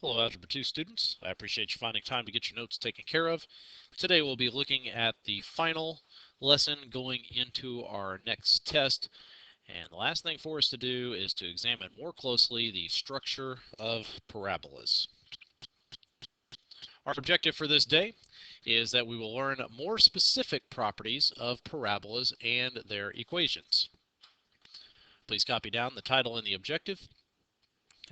Hello, Algebra 2 students. I appreciate you finding time to get your notes taken care of. Today we'll be looking at the final lesson going into our next test. And the last thing for us to do is to examine more closely the structure of parabolas. Our objective for this day is that we will learn more specific properties of parabolas and their equations. Please copy down the title and the objective.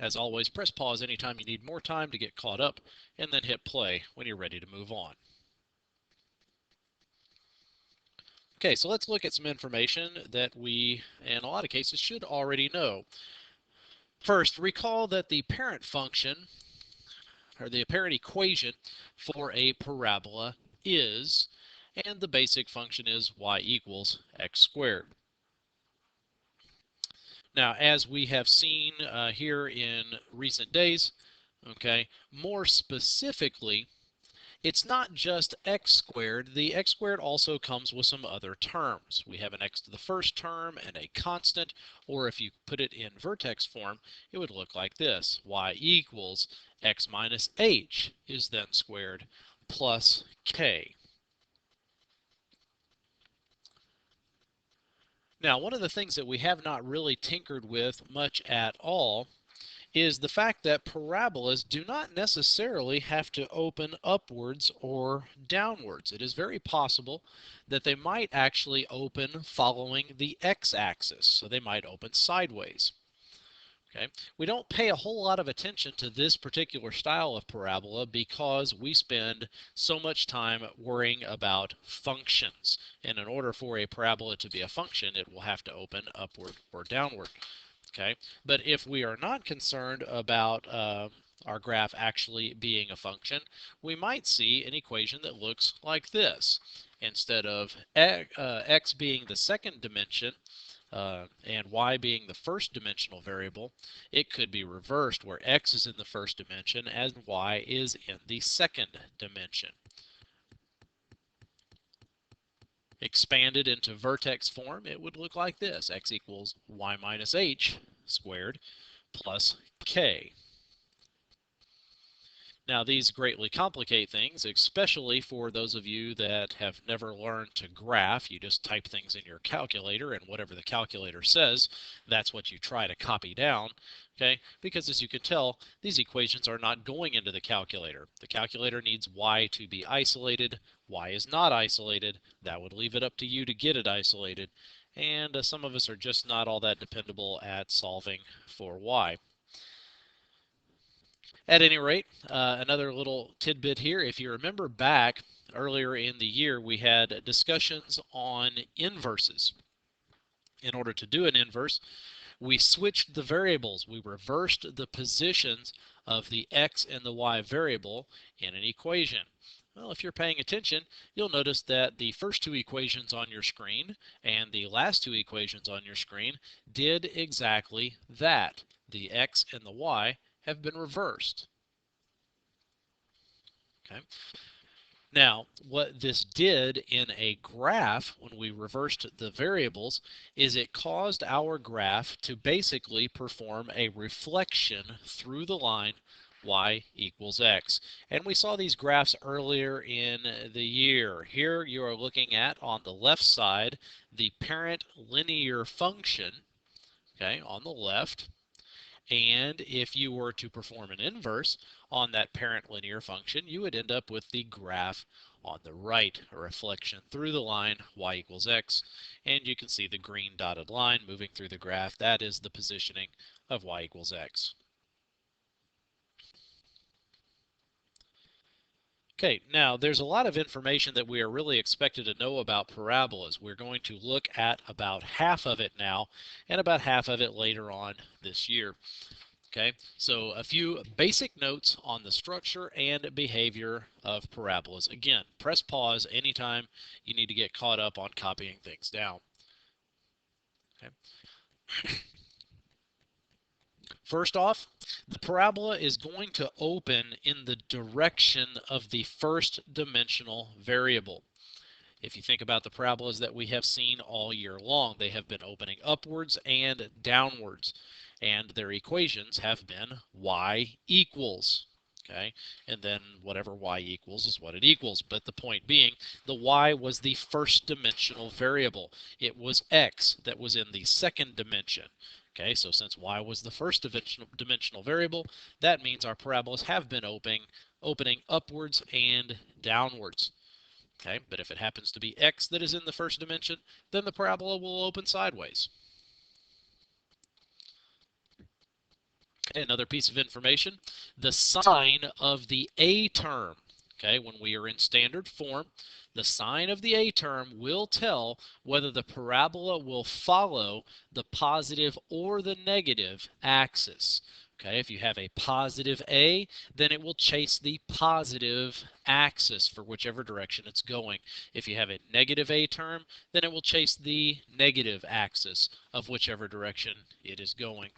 As always, press pause anytime you need more time to get caught up, and then hit play when you're ready to move on. Okay, so let's look at some information that we, in a lot of cases, should already know. First, recall that the parent function, or the apparent equation for a parabola is, and the basic function is y equals x squared. Now, as we have seen here in recent days, okay, more specifically, it's not just x squared. The x squared also comes with some other terms. We have an x to the first term and a constant, or if you put it in vertex form, it would look like this. Y equals x minus h is then squared plus k. Now, one of the things that we have not really tinkered with much at all is the fact that parabolas do not necessarily have to open upwards or downwards. It is very possible that they might actually open following the x-axis, so they might open sideways. Okay. We don't pay a whole lot of attention to this particular style of parabola because we spend so much time worrying about functions. And in order for a parabola to be a function, it will have to open upward or downward. Okay, but if we are not concerned about our graph actually being a function, we might see an equation that looks like this. Instead of x being the second dimension and y being the first dimensional variable, it could be reversed where x is in the first dimension and y is in the second dimension. Expanded into vertex form, it would look like this. X equals y minus h squared plus k. Now, these greatly complicate things, especially for those of you that have never learned to graph. You just type things in your calculator, and whatever the calculator says, that's what you try to copy down. Okay? Because as you can tell, these equations are not going into the calculator. The calculator needs y to be isolated. Y is not isolated. That would leave it up to you to get it isolated. And some of us are just not all that dependable at solving for y. At any rate, another little tidbit here. If you remember back earlier in the year, we had discussions on inverses. In order to do an inverse, we switched the variables. We reversed the positions of the x and the y variable in an equation. Well, if you're paying attention, you'll notice that the first two equations on your screen and the last two equations on your screen did exactly that. The x and the y have been reversed. Okay. Now, what this did in a graph, when we reversed the variables, is it caused our graph to basically perform a reflection through the line y equals x. And we saw these graphs earlier in the year. Here you are looking at, on the left side, the parent linear function, okay, on the left. And if you were to perform an inverse on that parent linear function, you would end up with the graph on the right, a reflection through the line y equals x. And you can see the green dotted line moving through the graph. That is the positioning of y equals x. Okay, now there's a lot of information that we are really expected to know about parabolas. We're going to look at about half of it now and about half of it later on this year. Okay, so a few basic notes on the structure and behavior of parabolas. Again, press pause anytime you need to get caught up on copying things down. Okay. First off, the parabola is going to open in the direction of the first dimensional variable. If you think about the parabolas that we have seen all year long, they have been opening upwards and downwards, and their equations have been y equals. Okay, and then whatever y equals is what it equals. But the point being, the y was the first dimensional variable. It was x that was in the second dimension. Okay, so since y was the first dimensional variable, that means our parabolas have been opening upwards and downwards. Okay, but if it happens to be x that is in the first dimension, then the parabola will open sideways. Okay, another piece of information, the sign of the a term. Okay, when we are in standard form, the sign of the a term will tell whether the parabola will follow the positive or the negative axis. Okay, if you have a positive a, then it will chase the positive axis for whichever direction it's going. If you have a negative a term, then it will chase the negative axis of whichever direction it is going.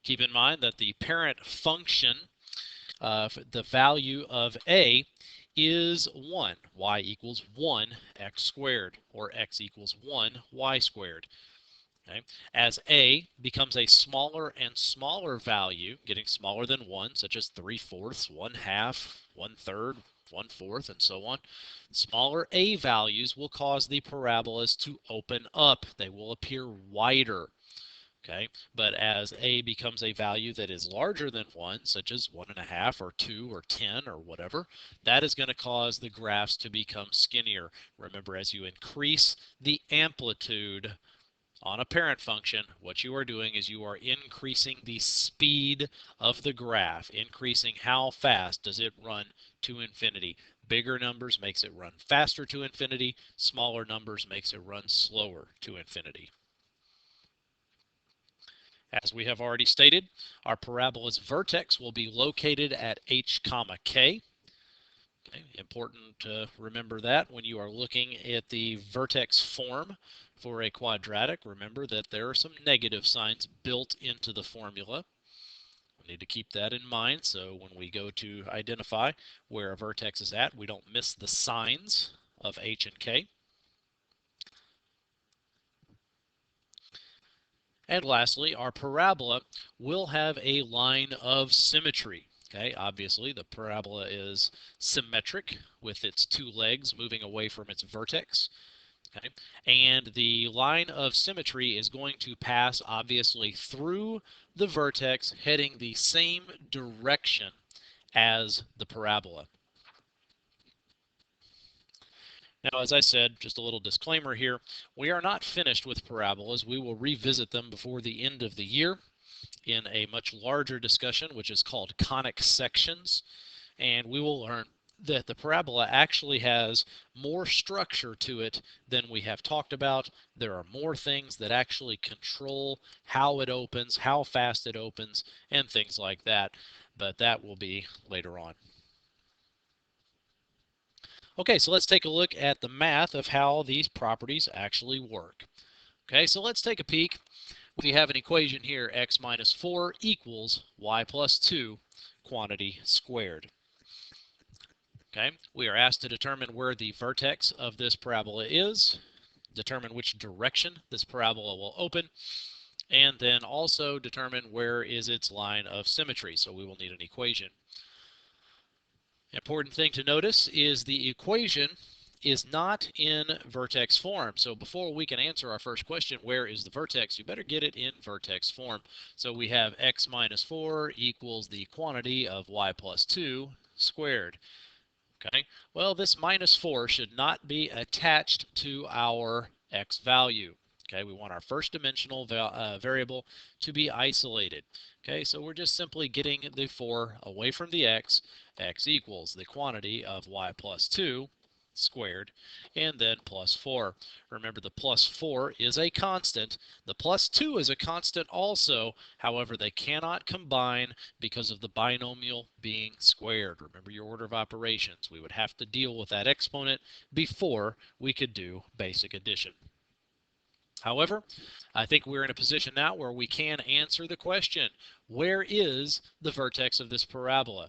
Keep in mind that the parent function of the value of a is 1. Y equals 1 x squared, or x equals 1 y squared. Okay? As a becomes a smaller and smaller value, getting smaller than 1, such as 3/4, 1/2, 1/3, 1/4, and so on, smaller a values will cause the parabolas to open up. They will appear wider. Okay, but as a becomes a value that is larger than 1, such as 1.5 or 2 or 10 or whatever, that is going to cause the graphs to become skinnier. Remember, as you increase the amplitude on a parent function, what you are doing is you are increasing the speed of the graph, increasing how fast does it run to infinity. Bigger numbers makes it run faster to infinity, smaller numbers makes it run slower to infinity. As we have already stated, our parabola's vertex will be located at h comma k. Okay, important to remember that when you are looking at the vertex form for a quadratic. Remember that there are some negative signs built into the formula. We need to keep that in mind, so when we go to identify where a vertex is at, we don't miss the signs of h and k. And lastly, our parabola will have a line of symmetry. Okay, obviously the parabola is symmetric with its two legs moving away from its vertex. Okay, and the line of symmetry is going to pass obviously through the vertex heading the same direction as the parabola. Now, as I said, just a little disclaimer here, we are not finished with parabolas. We will revisit them before the end of the year in a much larger discussion, which is called conic sections, and we will learn that the parabola actually has more structure to it than we have talked about. There are more things that actually control how it opens, how fast it opens, and things like that, but that will be later on. Okay, so let's take a look at the math of how these properties actually work. Okay, so let's take a peek. We have an equation here, x minus 4 equals y plus 2 quantity squared. Okay, we are asked to determine where the vertex of this parabola is, determine which direction this parabola will open, and then also determine where is its line of symmetry. So we will need an equation. Important thing to notice is the equation is not in vertex form. So before we can answer our first question, where is the vertex, you better get it in vertex form. So we have x minus 4 equals the quantity of y plus 2 squared. Okay, well, this minus 4 should not be attached to our x value. Okay, we want our first dimensional variable to be isolated. Okay, so we're just simply getting the 4 away from the x. X equals the quantity of y plus 2 squared, and then plus 4. Remember, the plus 4 is a constant. The plus 2 is a constant also. However, they cannot combine because of the binomial being squared. Remember your order of operations. We would have to deal with that exponent before we could do basic addition. However, I think we're in a position now where we can answer the question, where is the vertex of this parabola?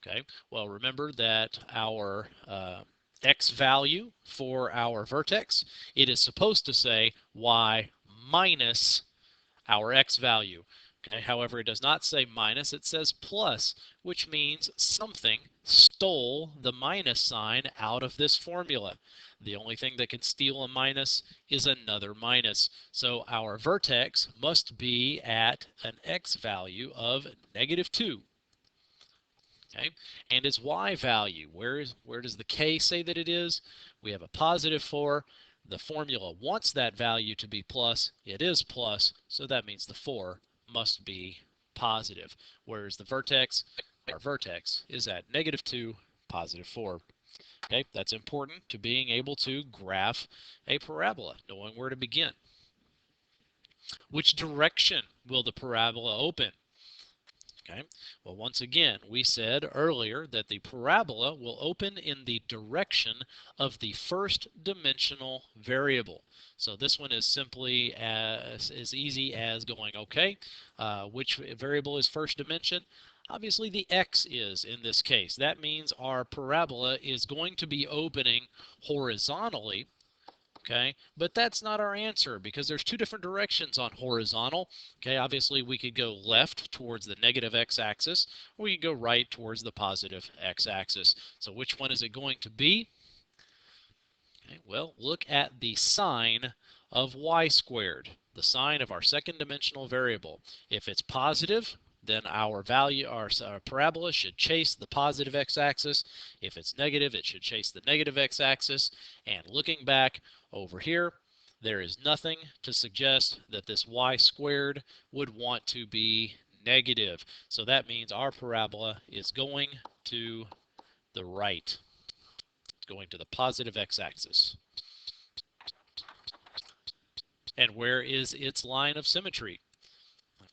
Okay, well, remember that our x value for our vertex, it is supposed to say y minus our x value. Okay, however, it does not say minus, it says plus, which means something stole the minus sign out of this formula. The only thing that can steal a minus is another minus. So our vertex must be at an x value of -2. Okay, and its y value, where does the k say that it is? We have a +4. The formula wants that value to be plus. It is plus, so that means the 4 must be positive. Whereas the vertex, our vertex, is at -2, +4. Okay, that's important to being able to graph a parabola, knowing where to begin. Which direction will the parabola open? Okay. Well, once again, we said earlier that the parabola will open in the direction of the first dimensional variable. So this one is simply as easy as going, okay, which variable is first dimension? Obviously, the x is in this case. That means our parabola is going to be opening horizontally. Okay, but that's not our answer because there's two different directions on horizontal. Okay, obviously we could go left towards the negative x-axis, or we could go right towards the positive x-axis. So which one is it going to be? Okay, well, look at the sign of y squared, the sign of our second dimensional variable. If it's positive, then our value, our parabola should chase the positive x-axis. If it's negative, it should chase the negative x-axis. And looking back over here, there is nothing to suggest that this y squared would want to be negative. So that means our parabola is going to the right. It's going to the positive x-axis. And where is its line of symmetry?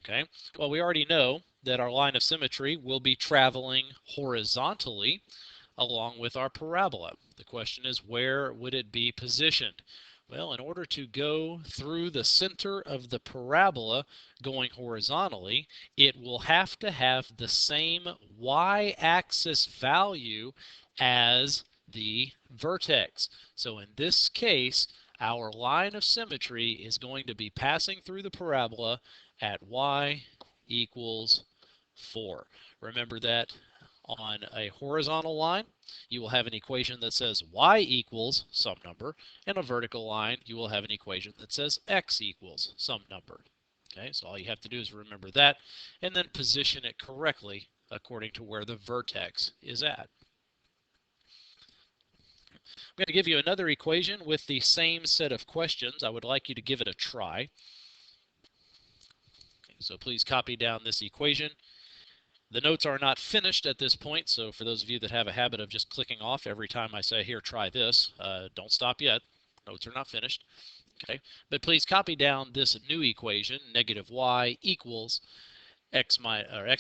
Okay, well, we already know that our line of symmetry will be traveling horizontally along with our parabola. The question is, where would it be positioned? Well, in order to go through the center of the parabola going horizontally, it will have to have the same y-axis value as the vertex. So in this case, our line of symmetry is going to be passing through the parabola at y equals 4. Remember that on a horizontal line, you will have an equation that says y equals some number, and a vertical line, you will have an equation that says x equals some number. Okay, so all you have to do is remember that, and then position it correctly according to where the vertex is at. I'm going to give you another equation with the same set of questions. I would like you to give it a try. Okay, so please copy down this equation. The notes are not finished at this point, so for those of you that have a habit of just clicking off every time I say, here, try this, don't stop yet. Notes are not finished. Okay, but please copy down this new equation, -y equals x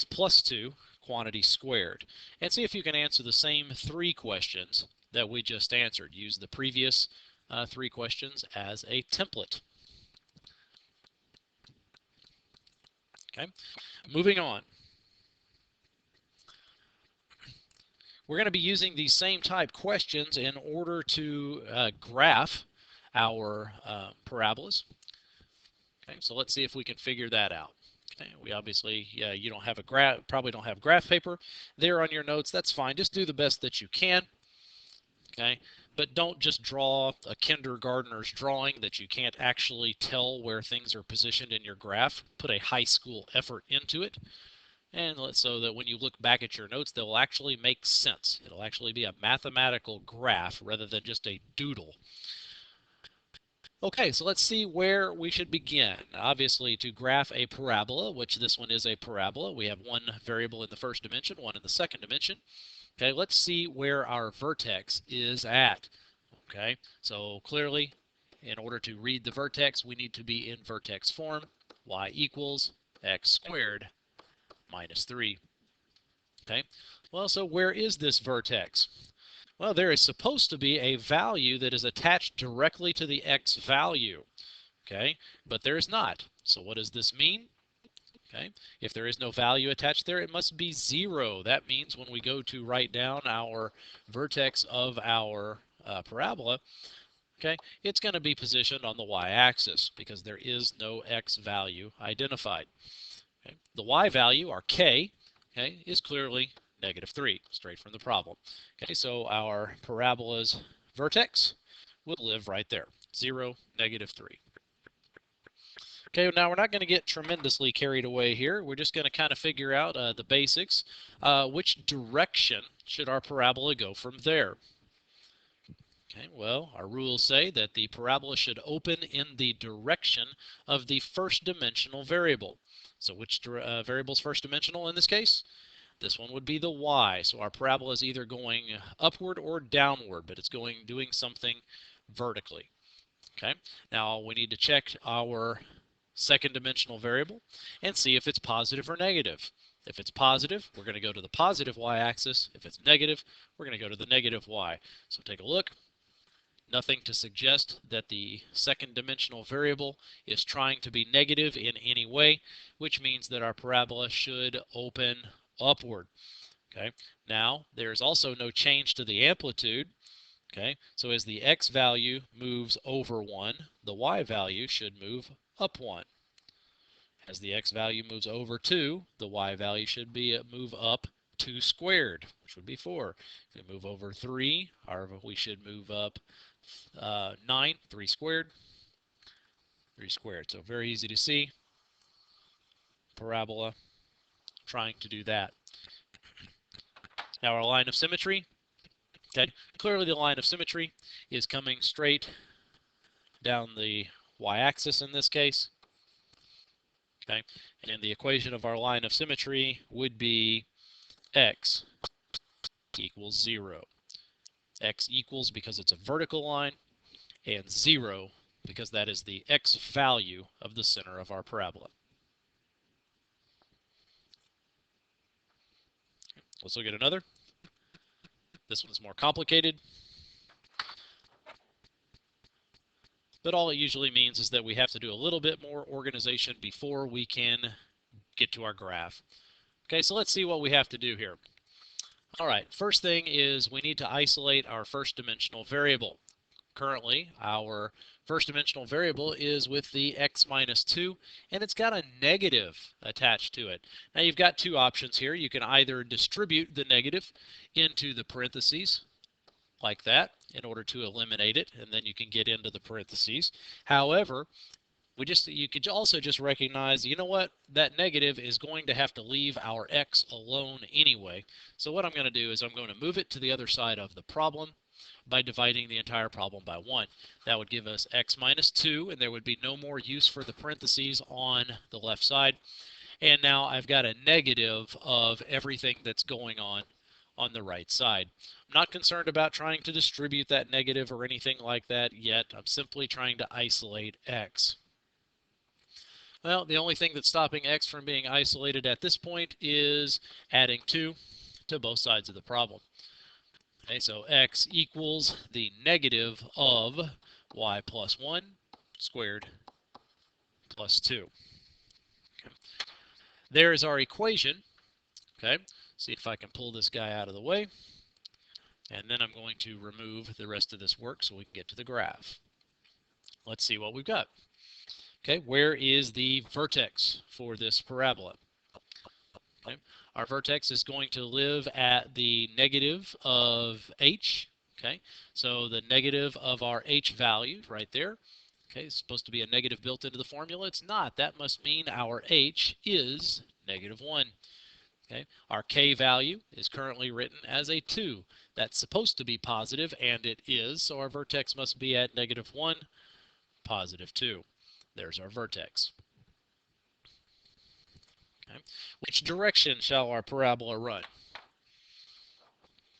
plus 2 quantity squared, and see if you can answer the same 3 questions that we just answered. Use the previous 3 questions as a template. Okay, moving on. We're going to be using these same type questions in order to graph our parabolas. Okay, so let's see if we can figure that out. Okay, we obviously, you don't have a graph, probably don't have graph paper there on your notes. That's fine. Just do the best that you can. Okay, but don't just draw a kindergartner's drawing that you can't actually tell where things are positioned in your graph. Put a high school effort into it. And so that when you look back at your notes, they'll actually make sense. It'll actually be a mathematical graph rather than just a doodle. Okay, so let's see where we should begin. Obviously, to graph a parabola, which this one is a parabola, we have one variable in the first dimension, one in the second dimension. Okay, let's see where our vertex is at. Okay, so clearly, in order to read the vertex, we need to be in vertex form. Y equals x squared minus 3. Okay, well, so where is this vertex? Well, there is supposed to be a value that is attached directly to the x value. Okay, but there is not. So what does this mean? Okay, if there is no value attached there, it must be 0. That means when we go to write down our vertex of our parabola, Okay, it's going to be positioned on the y-axis because there is no x value identified. Okay. The y value, our k, okay, is clearly -3, straight from the problem. Okay, so our parabola's vertex will live right there, 0, -3. Okay, now we're not going to get tremendously carried away here. We're just going to kind of figure out the basics. Which direction should our parabola go from there? Okay, well, our rules say that the parabola should open in the direction of the first dimensional variable. So which variable is first dimensional in this case? This one would be the y. So our parabola is either going upward or downward, but it's doing something vertically. Okay, now we need to check our second dimensional variable and see if it's positive or negative. If it's positive, we're going to go to the positive y-axis. If it's negative, we're going to go to the negative y. So take a look. Nothing to suggest that the second dimensional variable is trying to be negative in any way, which means that our parabola should open upward. Okay. Now, there's also no change to the amplitude. Okay. So as the x value moves over 1, the y value should move up 1. As the x value moves over 2, the y value should be move up 2 squared, which would be 4. If we move over 3, we should move up 9, 3 squared, 3 squared. So very easy to see. Parabola trying to do that. Now our line of symmetry. Okay, clearly the line of symmetry is coming straight down the y-axis in this case. Okay, and the equation of our line of symmetry would be x equals 0. X equals because it's a vertical line, and 0 because that is the x value of the center of our parabola. Let's look at another. This one's more complicated, but all it usually means is that we have to do a little bit more organization before we can get to our graph. Okay, so let's see what we have to do here. All right, first thing is we need to isolate our first dimensional variable. Currently, our first dimensional variable is with the x minus 2, and it's got a negative attached to it. Now you've got two options here. You can either distribute the negative into the parentheses, like that, in order to eliminate it, and then you can get into the parentheses. However, you could also just recognize, you know what, that negative is going to have to leave our x alone anyway. So what I'm going to do is I'm going to move it to the other side of the problem by dividing the entire problem by 1. That would give us x minus 2, and there would be no more use for the parentheses on the left side. And now I've got a negative of everything that's going on the right side. I'm not concerned about trying to distribute that negative or anything like that yet. I'm simply trying to isolate x. Well, the only thing that's stopping x from being isolated at this point is adding 2 to both sides of the problem. Okay, so x equals the negative of y plus 1 squared plus 2. Okay. There is our equation. Okay, see if I can pull this guy out of the way. And then I'm going to remove the rest of this work so we can get to the graph. Let's see what we've got. Okay, where is the vertex for this parabola? Okay. Our vertex is going to live at the negative of h. Okay, so the negative of our h value right there. Okay, it's supposed to be a negative built into the formula. It's not. That must mean our h is -1. Okay, our k value is currently written as a 2. That's supposed to be positive, and it is, so our vertex must be at -1, +2. There's our vertex. Okay. Which direction shall our parabola run?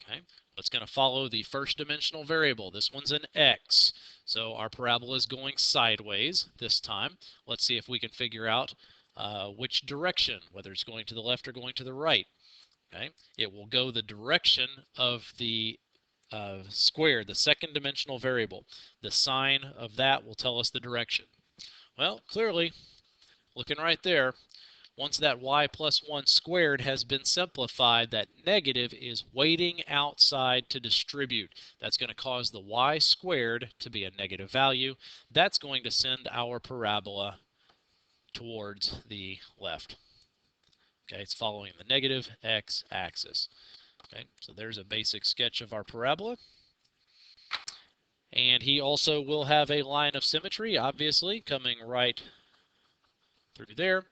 Okay. It's going to follow the first dimensional variable. This one's an x. So our parabola is going sideways this time. Let's see if we can figure out which direction, whether it's going to the left or going to the right. Okay. It will go the direction of the square, the second dimensional variable. The sign of that will tell us the direction. Well, clearly, looking right there, Once that y plus 1 squared has been simplified, that negative is waiting outside to distribute. That's going to cause the y squared to be a negative value. That's going to send our parabola towards the left. Okay, it's following the negative x-axis. Okay, so there's a basic sketch of our parabola. And he also will have a line of symmetry, obviously, coming right through there.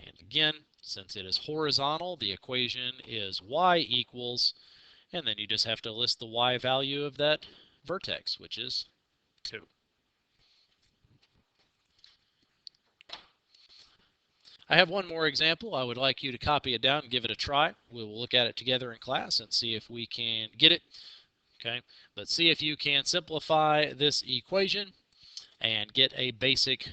And again, since it is horizontal, the equation is y equals, and then you just have to list the y value of that vertex, which is 2. I have one more example. I would like you to copy it down and give it a try. We will look at it together in class and see if we can get it. Okay, let's see if you can simplify this equation and get a basic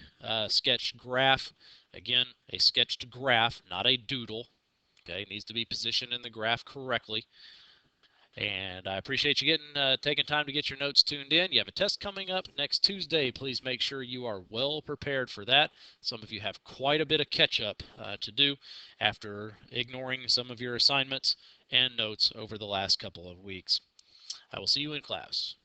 sketched graph. Again, a sketched graph, not a doodle. Okay, it needs to be positioned in the graph correctly. And I appreciate you taking time to get your notes tuned in. You have a test coming up next Tuesday. Please make sure you are well prepared for that. Some of you have quite a bit of catch up to do after ignoring some of your assignments and notes over the last couple of weeks. I will see you in class.